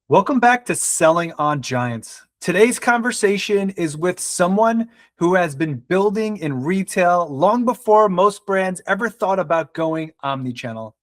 Welcome back to Selling on Giants. Today's conversation is with someone who has been building in retail long before most brands ever thought about going omnichannel.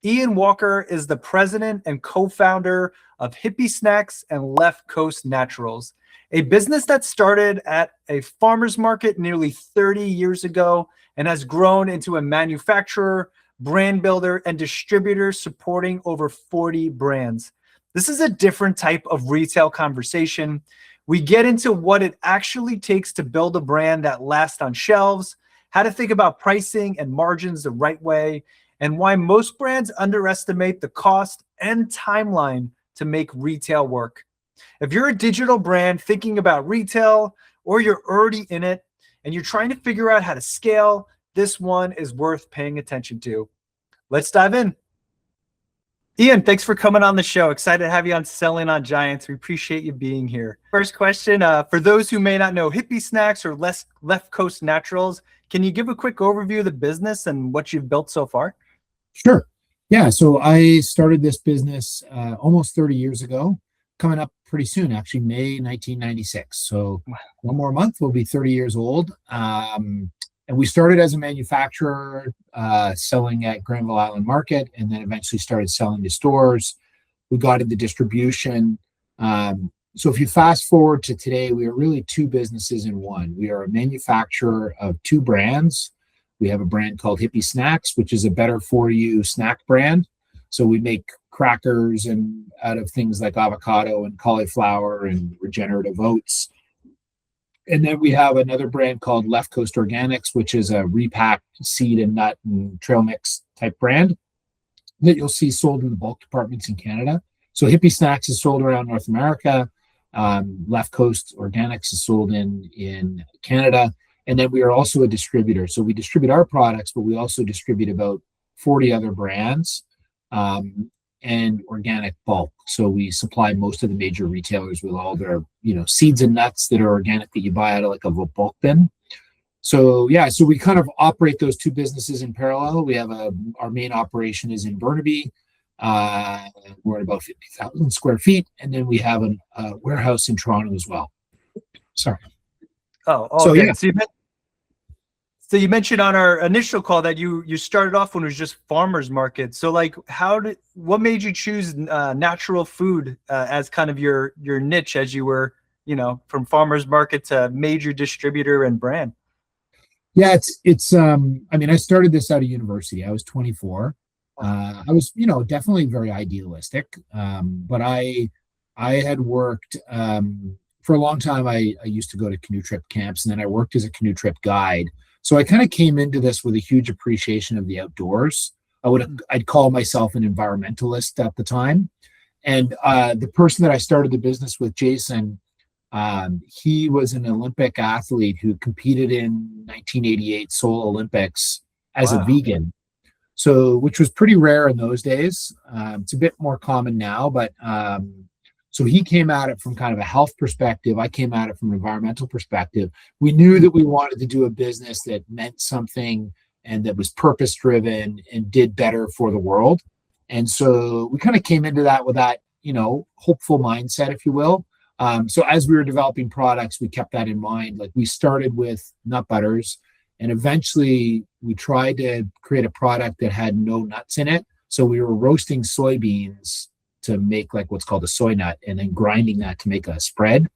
Ian Walker is the president and co-founder of Hippie Snacks and Left Coast Naturals, a business that started at a farmer's market nearly 30 years ago and has grown into a manufacturer, brand builder, and distributor supporting over 40 brands. This is a different type of retail conversation. We get into what it actually takes to build a brand that lasts on shelves, how to think about pricing and margins the right way, and why most brands underestimate the cost and timeline to make retail work. If you're a digital brand thinking about retail, or you're already in it and you're trying to figure out how to scale, this one is worth paying attention to. Let's dive in. Ian, thanks for coming on the show. Excited to have you on Selling on Giants. We appreciate you being here. First question, for those who may not know Hippie Snacks or Left Coast Naturals, can you give a quick overview of the business and what you've built so far? Sure. Yeah. So I started this business almost 30 years ago, coming up pretty soon, actually, May 1996. So one more month, we'll be 30 years old. And we started as a manufacturer, selling at Granville Island Market, and then eventually started selling to stores. We got into distribution. So if you fast forward to today, we are really two businesses in one. We are a manufacturer of two brands. We have a brand called Hippie Snacks, which is a better for you snack brand. So we make crackers and out of things like avocado and cauliflower and regenerative oats. And then we have another brand called Left Coast Organics, which is a repacked seed and nut and trail mix type brand that you'll see sold in the bulk departments in Canada. So Hippie Snacks is sold around North America. Left Coast Organics is sold in Canada. And then we are also a distributor. So we distribute our products, but we also distribute about 40 other brands and organic bulk. So we supply most of the major retailers with all their, seeds and nuts that are organic that you buy out of like a bulk bin. So so we kind of operate those two businesses in parallel. We have our main operation is in Burnaby. We're at about 50,000 square feet. And then we have a warehouse in Toronto as well. Sorry. Oh, okay. So you mentioned on our initial call that you started off when it was just farmers market. So what made you choose natural food as kind of your niche as you were, from farmers market to major distributor and brand? Yeah, I started this out of university. I was 24. I was, definitely very idealistic. But I had worked for a long time. I used to go to canoe trip camps, and then I worked as a canoe trip guide. So I kind of came into this with a huge appreciation of the outdoors. I'd call myself an environmentalist at the time. And the person that I started the business with, Jason, he was an Olympic athlete who competed in 1988 Seoul Olympics as a vegan. So, which was pretty rare in those days. It's a bit more common now, but so he came at it from kind of a health perspective. I came at it from an environmental perspective. We knew that we wanted to do a business that meant something and that was purpose-driven and did better for the world. And so we kind of came into that with that, hopeful mindset, if you will. So as we were developing products, we kept that in mind. Like we started with nut butters, and eventually we tried to create a product that had no nuts in it. So we were roasting soybeans to make like what's called a soy nut, and then grinding that to make a spread.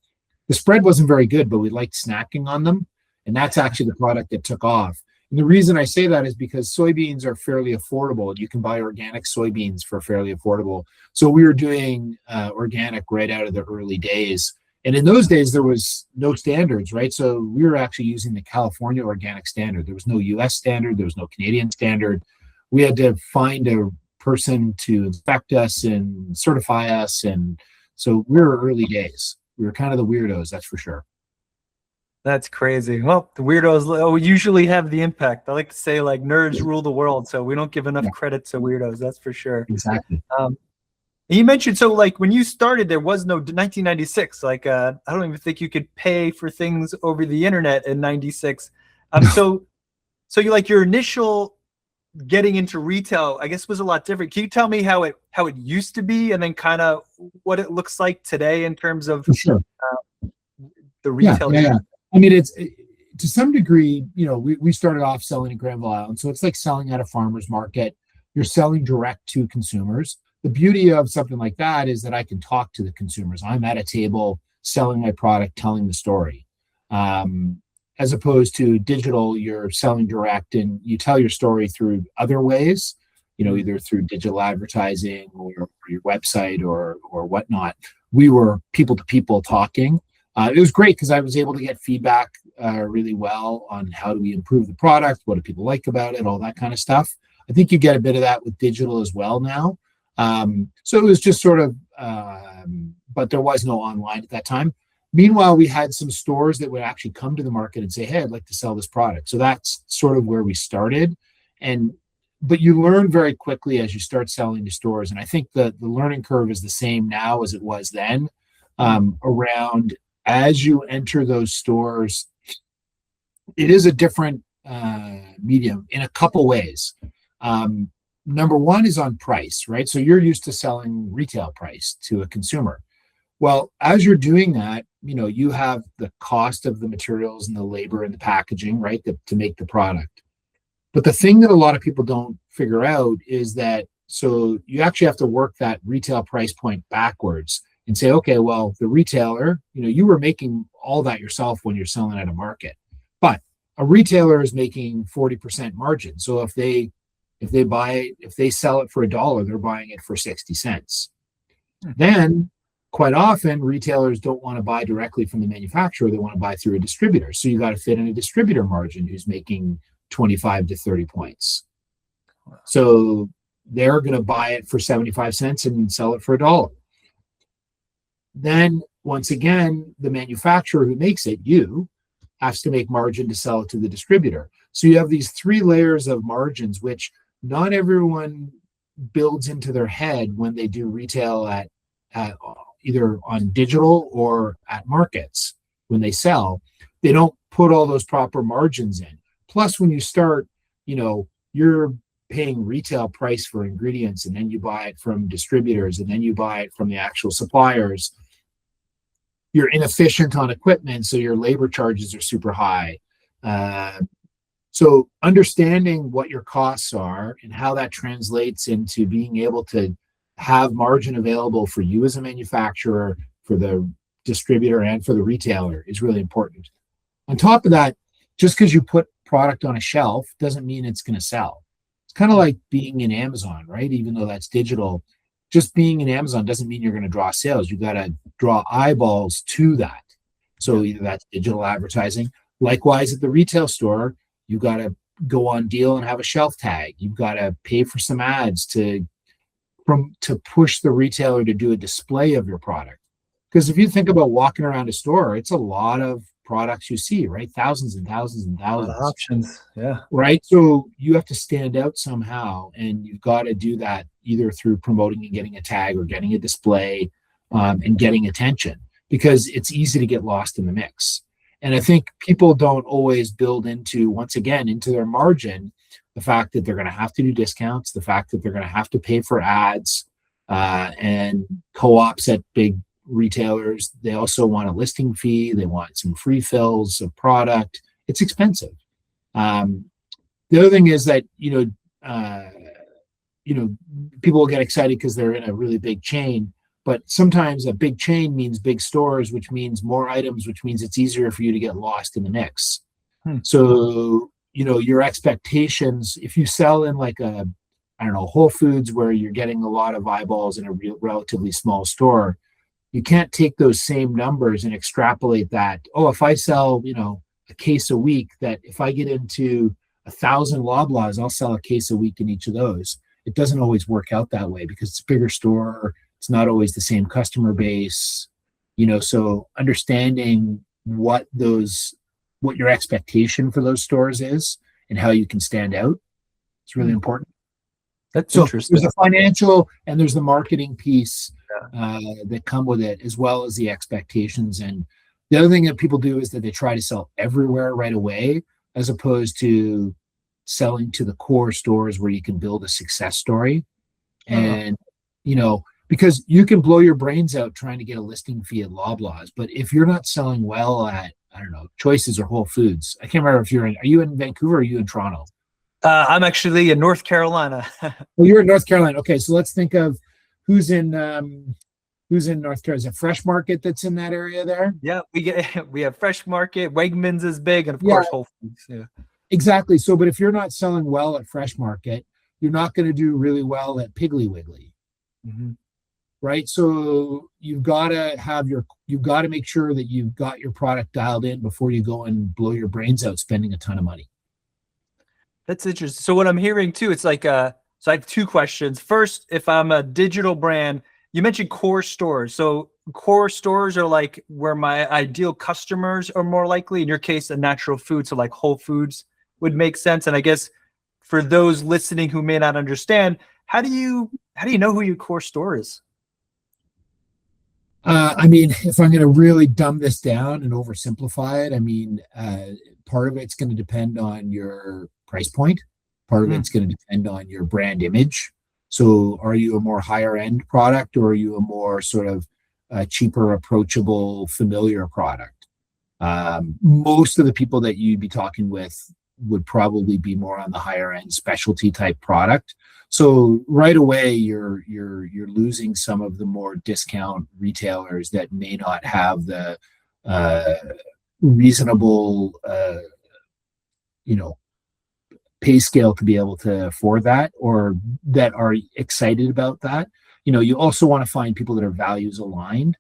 The spread wasn't very good, but we liked snacking on them. And that's actually the product that took off. And the reason I say that is because soybeans are fairly affordable. You can buy organic soybeans for fairly affordable. So we were doing organic right out of the early days. And in those days, there was no standards, right? So we were actually using the California organic standard. There was no US standard. There was no Canadian standard. We had to find a person to inspect us and certify us. And so we were early days. We were kind of the weirdos, that's for sure. That's crazy. Well, the weirdos usually have the impact. I like to say like nerds rule the world. So we don't give enough credit to weirdos. That's for sure. Exactly. You mentioned, so like when you started, there was no 1996. Like, I don't even think you could pay for things over the internet in 96. So you like your initial getting into retail, I guess, was a lot different. Can you tell me how it used to be, and then kind of what it looks like today in terms of For sure. the Yeah, retail? yeah. I mean, to some degree, we started off selling in Granville Island, so it's like selling at a farmer's market. You're selling direct to consumers. The beauty of something like that is that I can talk to the consumers. I'm at a table selling my product, telling the story. As opposed to digital, you're selling direct and you tell your story through other ways, either through digital advertising or your website or whatnot. We were people to people talking. It was great because I was able to get feedback really well on how do we improve the product, what do people like about it, all that kind of stuff. I think you get a bit of that with digital as well now. So it was just sort of, but there was no online at that time. Meanwhile, we had some stores that would actually come to the market and say, hey, I'd like to sell this product. So that's sort of where we started. But you learn very quickly as you start selling to stores. And I think the learning curve is the same now as it was then, around as you enter those stores. It is a different medium in a couple ways. Number one is on price, right? So you're used to selling retail price to a consumer. Well, as you're doing that, you have the cost of the materials and the labor and the packaging, right, to make the product. But the thing that a lot of people don't figure out is that, so you actually have to work that retail price point backwards and say, okay, well, the retailer, you were making all that yourself when you're selling at a market, but a retailer is making 40% margin. So if they sell it for $1, they're buying it for 60 cents. Then quite often retailers don't want to buy directly from the manufacturer. They want to buy through a distributor. So you got to fit in a distributor margin who's making 25 to 30 points. So they're going to buy it for 75 cents and sell it for $1. Then once again, the manufacturer who makes it, has to make margin to sell it to the distributor. So you have these three layers of margins, which not everyone builds into their head when they do retail at either on digital or at markets. When they sell, they don't put all those proper margins in. Plus, when you start, you're paying retail price for ingredients, and then you buy it from distributors, and then you buy it from the actual suppliers. You're inefficient on equipment, so your labor charges are super high. So understanding what your costs are and how that translates into being able to have margin available for you as a manufacturer, for the distributor, and for the retailer is really important. On top of that, just because you put product on a shelf doesn't mean it's going to sell. It's kind of like being in Amazon, right? Even though that's digital, just being in Amazon doesn't mean you're going to draw sales. You got to draw eyeballs to that. So either that's digital advertising. Likewise, at the retail store, you got to go on deal and have a shelf tag. You've got to pay for some ads to push the retailer to do a display of your product. Because if you think about walking around a store, it's a lot of products you see, right? Thousands and thousands and thousands. A lot of options, yeah. Right? So you have to stand out somehow, and you've got to do that either through promoting and getting a tag or getting a display and getting attention, because it's easy to get lost in the mix. And I think people don't always build into their margin, the fact that they're going to have to do discounts, the fact that they're going to have to pay for ads, and co-ops at big retailers. They also want a listing fee. They want some free fills of product. It's expensive. The other thing is that, people will get excited because they're in a really big chain, but sometimes a big chain means big stores, which means more items, which means it's easier for you to get lost in the mix. So, your expectations, if you sell in like Whole Foods, where you're getting a lot of eyeballs in a relatively small store, you can't take those same numbers and extrapolate that. Oh, if I sell, a case a week, that if I get into 1,000 Loblaws, I'll sell a case a week in each of those. It doesn't always work out that way because it's a bigger store. It's not always the same customer base, so understanding what your expectation for those stores is and how you can stand out is really important. That's interesting. There's the financial and there's the marketing piece that come with it, as well as the expectations. And the other thing that people do is that they try to sell everywhere right away, as opposed to selling to the core stores where you can build a success story. Oh, And, because you can blow your brains out trying to get a listing fee at Loblaws, but if you're not selling well at, I don't know, Choices or Whole Foods, I can't remember if are you in Vancouver or are you in Toronto? I'm actually in North Carolina. Well, you're in North Carolina. Okay, so let's think of who's in North Carolina. Is it Fresh Market that's in that area there? Yeah, we have Fresh Market, Wegmans is big, and of Yeah, course Whole Foods. Yeah. exactly. So, but if you're not selling well at Fresh Market, you're not going to do really well at Piggly Wiggly, Mm-hmm. right? So you've got to make sure that you've got your product dialed in before you go and blow your brains out spending a ton of money. That's interesting. So what I'm hearing too, it's like so I have two questions. First, if I'm a digital brand, you mentioned core stores. So core stores are like where my ideal customers are more likely. In your case, a natural food, so like Whole Foods would make sense. And I guess for those listening who may not understand, how do you know who your core store is? If I'm going to really dumb this down and oversimplify it, part of it's going to depend on your price point. Part of Mm, it's going to depend on your brand image. So, are you a more higher end product, or are you a more sort of cheaper, approachable, familiar product? Most of the people that you'd be talking with would probably be more on the higher end specialty type product. So right away, you're losing some of the more discount retailers that may not have the uh, reasonable, pay scale to be able to afford that, or that are excited about that. You also want to find people that are values aligned.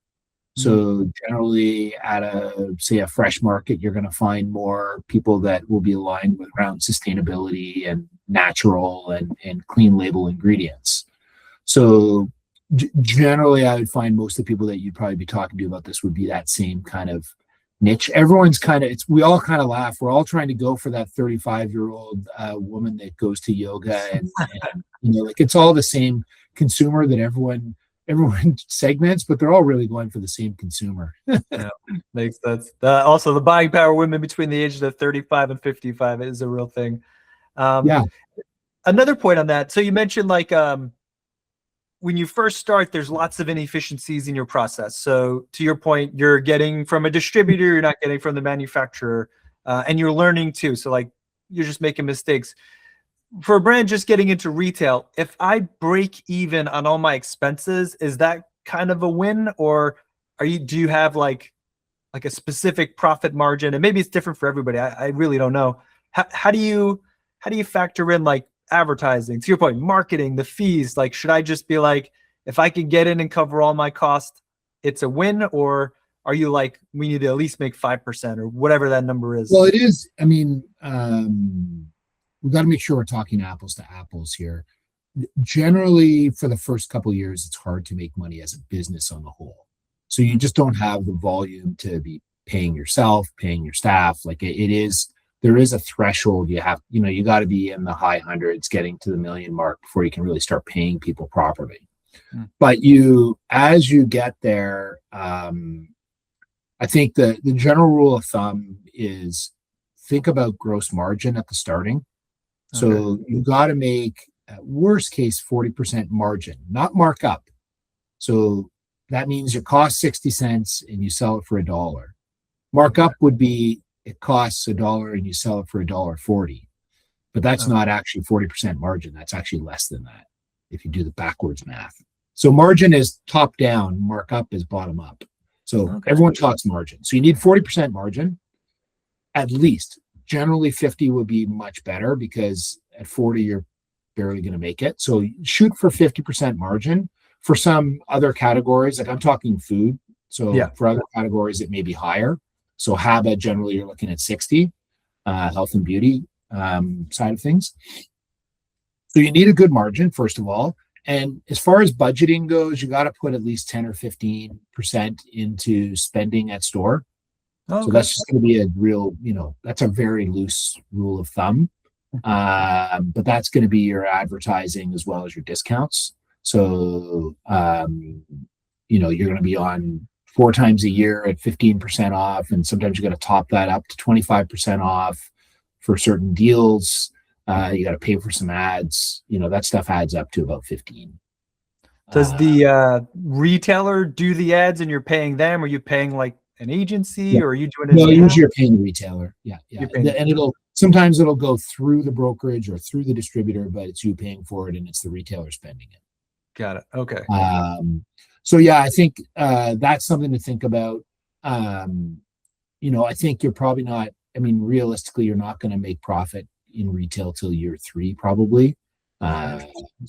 mm, So generally at a Fresh Market, you're going to find more people that will be aligned with around sustainability and natural and clean label ingredients. So generally I would find most of the people that you'd probably be talking to about this would be that same kind of niche. Everyone's we all kind of laugh. We're all trying to go for that 35-year-old woman that goes to yoga and like it's all the same consumer that everyone segments, but they're all really going for the same consumer. yeah, makes sense. Also, the buying power of women between the ages of 35 and 55 is a real thing. Um, Yeah. Another point on that. So you mentioned like when you first start, there's lots of inefficiencies in your process. So to your point, you're getting from a distributor, you're not getting from the manufacturer, and you're learning too. So like you're just making mistakes. For a brand just getting into retail, if I break even on all my expenses, is that kind of a win, or do you have like a specific profit margin? And maybe it's different for everybody. I really don't know. How do you factor in like advertising, to your point, marketing, the fees? Like, should I just be like, if I can get in and cover all my costs, it's a win? Or are you like, we need to at least make 5% or whatever that number is? Well, it is. We've got to make sure we're talking apples to apples here. Generally, for the first couple of years, it's hard to make money as a business on the whole. So you just don't have the volume to be paying yourself, paying your staff. Like there is a threshold. You got to be in the high hundreds, getting to the million mark before you can really start paying people properly. Mm. But as you get there, I think the general rule of thumb is think about gross margin at the starting. So Okay. you got to make at worst case 40% margin, not markup. So that means it costs 60 cents and you sell it for $1. Markup would be it costs $1 and you sell it for $1.40. But that's not actually 40% margin. That's actually less than that if you do the backwards math. So margin is top down, markup is bottom up. So everyone talks margin. So you need 40% margin at least. Generally 50 would be much better because at 40 you're barely going to make it. So shoot for 50% margin. For some other categories, like I'm talking food. So Yeah. for other categories, it may be higher. So HABA, generally you're looking at 60, health and beauty side of things. So you need a good margin, first of all. And as far as budgeting goes, you got to put at least 10 or 15% into spending at store. So that's just going to be a real, that's a very loose rule of thumb. But that's going to be your advertising as well as your discounts. So, you're going to be on 4 times a year at 15% off. And sometimes you're going to top that up to 25% off for certain deals. You got to pay for some ads. That stuff adds up to about 15. Does the retailer do the ads and you're paying them? Or are you paying like an agency, Yeah. or are you doing it? No, usually you're paying the retailer. Yeah. And sometimes it'll go through the brokerage or through the distributor, but it's you paying for it and it's the retailer spending it. Got it. Okay. So yeah, I think that's something to think about. I think you're probably not, realistically, you're not going to make profit in retail till year 3, probably. So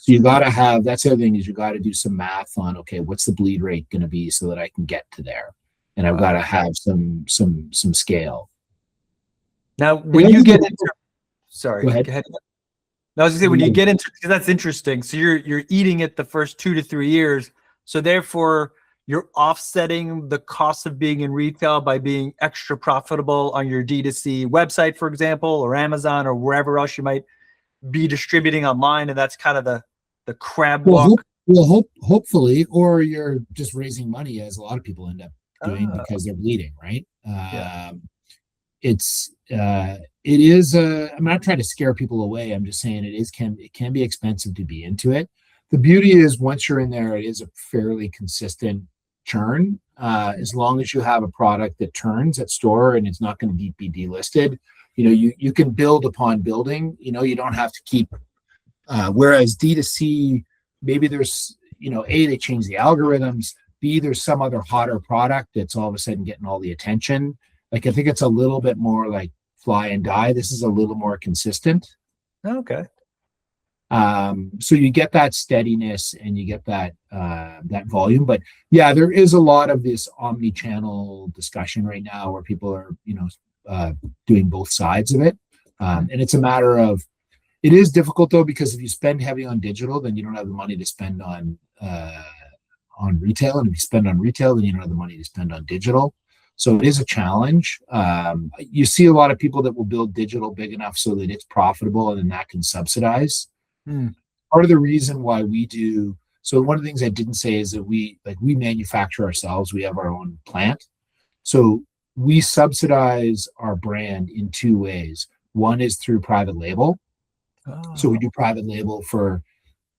you got to have, that's the other thing, is you got to do some math on, okay, what's the bleed rate going to be so that I can get to there? And I've got to have some scale. Now, when you get into, sorry, go ahead. No, I was gonna say, when you get into, because that's interesting. So you're eating it the first 2 to 3 years. So therefore, you're offsetting the cost of being in retail by being extra profitable on your D2C website, for example, or Amazon, or wherever else you might be distributing online. And that's kind of the crab walk. Hopefully, or you're just raising money, as a lot of people end up doing, because they're bleeding, right? It is I'm not trying to scare people away. I'm just saying it can be expensive to be into it. The beauty is, once you're in there, it is a fairly consistent churn. As long as you have a product that turns at store and it's not going to be delisted, you can build upon building. You don't have to keep. Whereas D2C, maybe there's, A, they change the algorithms. B, there's some other hotter product that's all of a sudden getting all the attention. Like, I think it's a little bit more like fly and die. This is a little more consistent. Okay. So you get that steadiness and you get that volume. But yeah, there is a lot of this omni-channel discussion right now where people are, doing both sides of it. And it's a matter of, it is difficult though, because if you spend heavy on digital, then you don't have the money to spend on retail. And if you spend on retail, then you don't have the money to spend on digital. So it is a challenge. You see a lot of people that will build digital big enough so that it's profitable, and then that can subsidize. Part of the reason why we do, so one of the things I didn't say is that we manufacture ourselves. We have our own plant. So we subsidize our brand in 2 ways. One is through private label. So we do private label for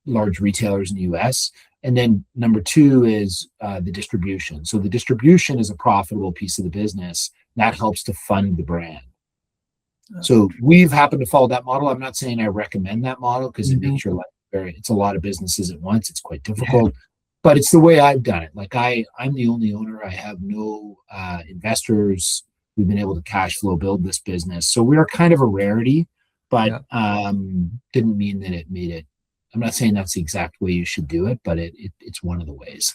large retailers in the US. And then number 2 is the distribution. So the distribution is a profitable piece of the business that helps to fund the brand. So we've happened to follow that model. I'm not saying I recommend that model, because it makes your life it's a lot of businesses at once. It's quite difficult, but it's the way I've done it. Like I'm the only owner. I have no investors. We've been able to cash flow build this business. So we are kind of a rarity, but didn't mean that it made it. I'm not saying that's the exact way you should do it, but it's one of the ways.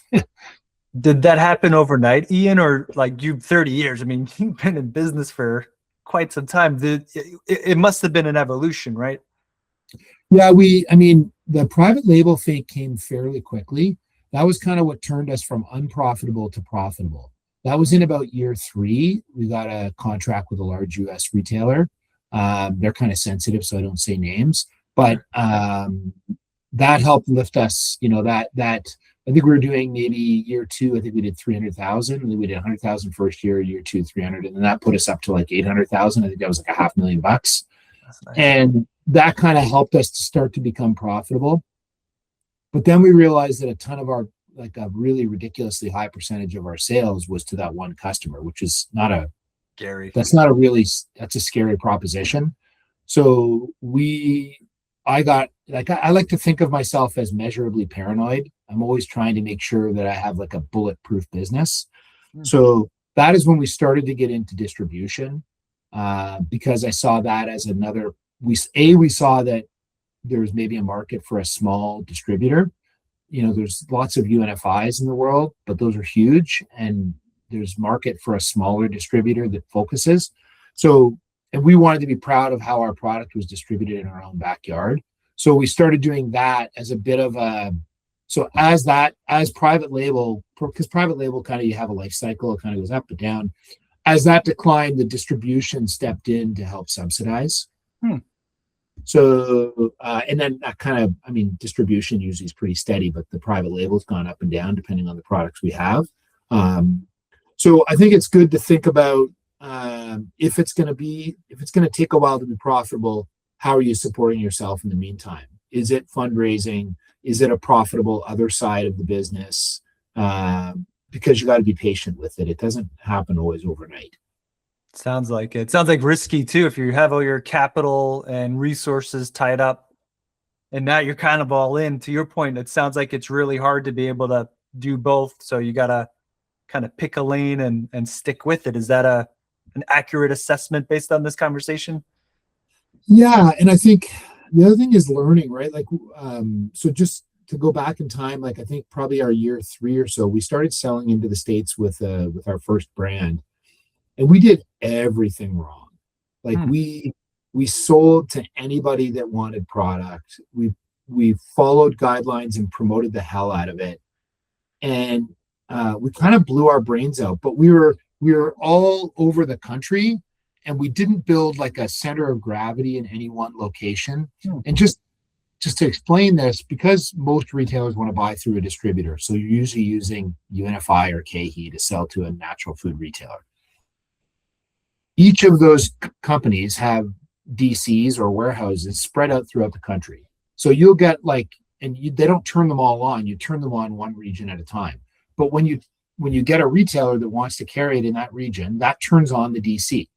Did that happen overnight, Ian, or like you 30 years? I mean, you've been in business for quite some time. It must have been an evolution, right? Yeah, the private label thing came fairly quickly. That was kind of what turned us from unprofitable to profitable. That was in about year 3. We got a contract with a large US retailer. They're kind of sensitive, so I don't say names, but that helped lift us. That I think we were doing maybe year 2. I think we did 300,000, and then we did 100,000 first year. Year 2, 300, and then that put us up to like 800,000. I think that was like $500,000 bucks. That's nice. And that kind of helped us to start to become profitable. But then we realized that a ton of our, like a really ridiculously high percentage of our sales was to that one customer, which is not a scary. That's a scary proposition. So I like to think of myself as measurably paranoid. I'm always trying to make sure that I have like a bulletproof business. So that is when we started to get into distribution, because I saw that as another. We saw that there's maybe a market for a small distributor. There's lots of UNFIs in the world, but those are huge, and there's market for a smaller distributor that focuses. So, and we wanted to be proud of how our product was distributed in our own backyard. So we started doing that as a bit of a, as private label, because private label kind of, you have a life cycle, it kind of goes up and down. As that declined, the distribution stepped in to help subsidize. So, and then that kind of, distribution usually is pretty steady, but the private label's gone up and down depending on the products we have. So I think it's good to think about if it's going to take a while to be profitable, how are you supporting yourself in the meantime? Is it fundraising? Is it a profitable other side of the business? Because you got to be patient with it. It doesn't happen always overnight. Sounds like it. Sounds like risky too. If you have all your capital and resources tied up and now you're kind of all in, to your point, it sounds like it's really hard to be able to do both. So you got to kind of pick a lane and stick with it. Is that an accurate assessment based on this conversation? Yeah. And I think the other thing is learning, right? Like, so just to go back in time, like I think probably our year 3 or so, we started selling into the States with our first brand. And we did everything wrong. Like we sold to anybody that wanted product. We followed guidelines and promoted the hell out of it. And we kind of blew our brains out. But we were all over the country, and we didn't build like a center of gravity in any one location. And just to explain this, because most retailers want to buy through a distributor, so you're usually using UNFI or KeHE to sell to a natural food retailer. Each of those companies have DCs or warehouses spread out throughout the country. So you'll get they don't turn them all on. You turn them on one region at a time. But when you get a retailer that wants to carry it in that region, that turns on the DC.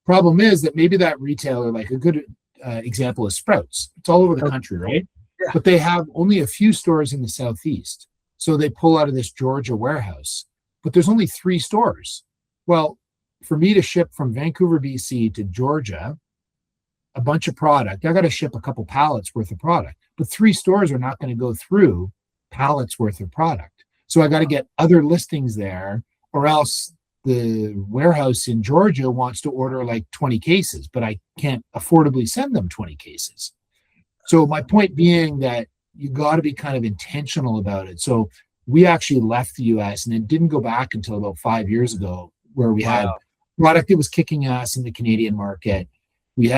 Problem is that maybe that retailer, like a good example is Sprouts. It's all over the country, right? Yeah. But they have only a few stores in the Southeast. So they pull out of this Georgia warehouse, but there's only 3 stores. Well, for me to ship from Vancouver, BC to Georgia, a bunch of product, I got to ship a couple pallets worth of product, but 3 stores are not going to go through pallets worth of product. So I got to get other listings there, or else the warehouse in Georgia wants to order like 20 cases, but I can't affordably send them 20 cases. So my point being that you got to be kind of intentional about it. So we actually left the US and it didn't go back until about 5 years ago, where we had product that was kicking ass in the Canadian market. We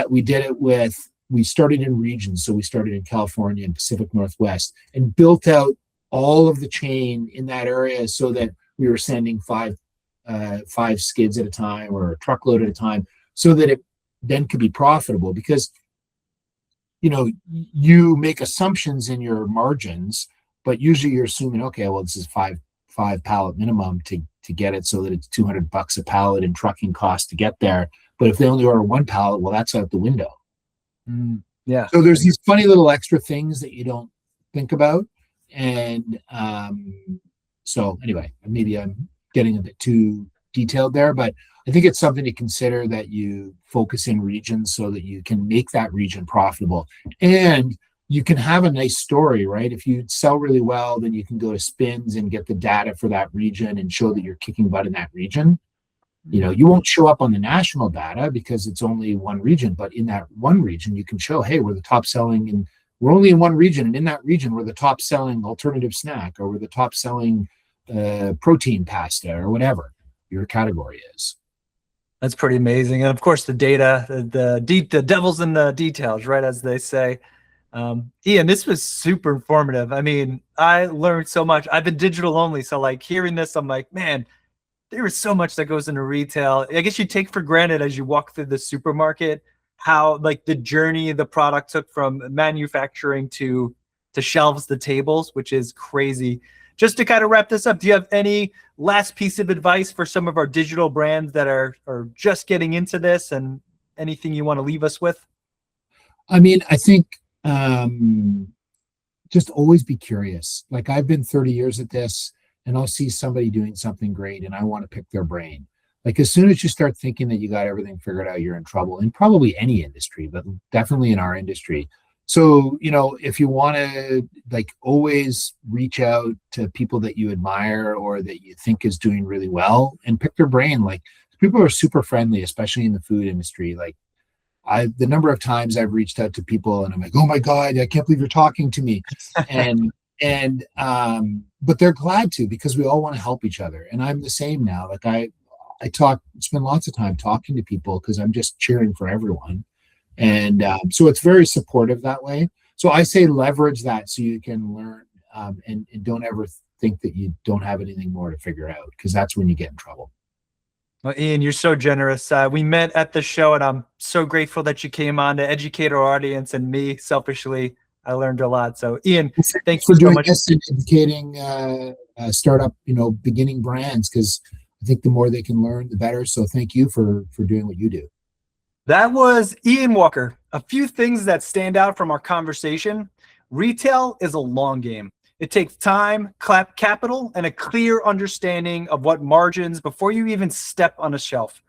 started in regions. So we started in California and Pacific Northwest and built out all of the chain in that area so that we were sending five skids at a time or a truckload at a time, so that it then could be profitable. Because, you make assumptions in your margins, but usually you're assuming, okay, well, this is five pallet minimum to get it, so that it's $200 a pallet in trucking costs to get there. But if they only order 1 pallet, well, that's out the window. Yeah. So there's these funny little extra things that you don't think about. And so anyway, maybe I'm getting a bit too detailed there, but I think it's something to consider, that you focus in regions so that you can make that region profitable. And you can have a nice story, right? If you sell really well, then you can go to spins and get the data for that region and show that you're kicking butt in that region. You won't show up on the national data because it's only one region, but in that one region, you can show, hey, we're the top selling, and we're only in one region. And in that region, we're the top selling alternative snack, or we're the top selling protein pasta, or whatever your category is. That's pretty amazing. And of course, the data, the devil's in the details, right? As they say. Ian, this was super informative. I mean, I learned so much. I've been digital only, so like hearing this, I'm like, man, there is so much that goes into retail. I guess you take for granted as you walk through the supermarket how like the journey the product took from manufacturing to shelves, the tables, which is crazy. Just to kind of wrap this up, do you have any last piece of advice for some of our digital brands that are just getting into this, and anything you want to leave us with? I mean, I think just always be curious. Like, I've been 30 years at this, and I'll see somebody doing something great and I want to pick their brain. Like, as soon as you start thinking that you got everything figured out, you're in trouble, in probably any industry, but definitely in our industry. So, if you want to, like, always reach out to people that you admire or that you think is doing really well, and pick their brain. Like, people are super friendly, especially in the food industry. Like, the number of times I've reached out to people and I'm like, oh my God, I can't believe you're talking to me. But they're glad to, because we all want to help each other. And I'm the same now. Like, I spend lots of time talking to people because I'm just cheering for everyone. And so it's very supportive that way. So I say leverage that so you can learn, and don't ever think that you don't have anything more to figure out, because that's when you get in trouble. Well, Ian, you're so generous. We met at the show, and I'm so grateful that you came on to educate our audience and me. Selfishly, I learned a lot. So, Ian, thank For you so doing much. this and educating startup, beginning brands, because I think the more they can learn, the better. So thank you for doing what you do. That was Ian Walker. A few things that stand out from our conversation. Retail is a long game. It takes time, capital, and a clear understanding of what margins before you even step on a shelf.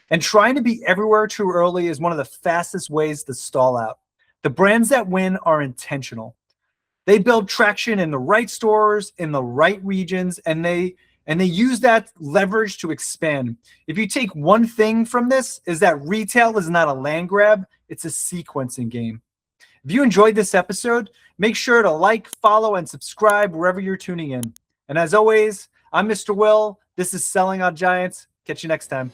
And trying to be everywhere too early is one of the fastest ways to stall out. The brands that win are intentional. They build traction in the right stores, in the right regions, and they use that leverage to expand. If you take one thing from this, is that retail is not a land grab, it's a sequencing game. If you enjoyed this episode, make sure to like, follow, and subscribe wherever you're tuning in. And as always, I'm Mr. Will. This is Selling on Giants. Catch you next time.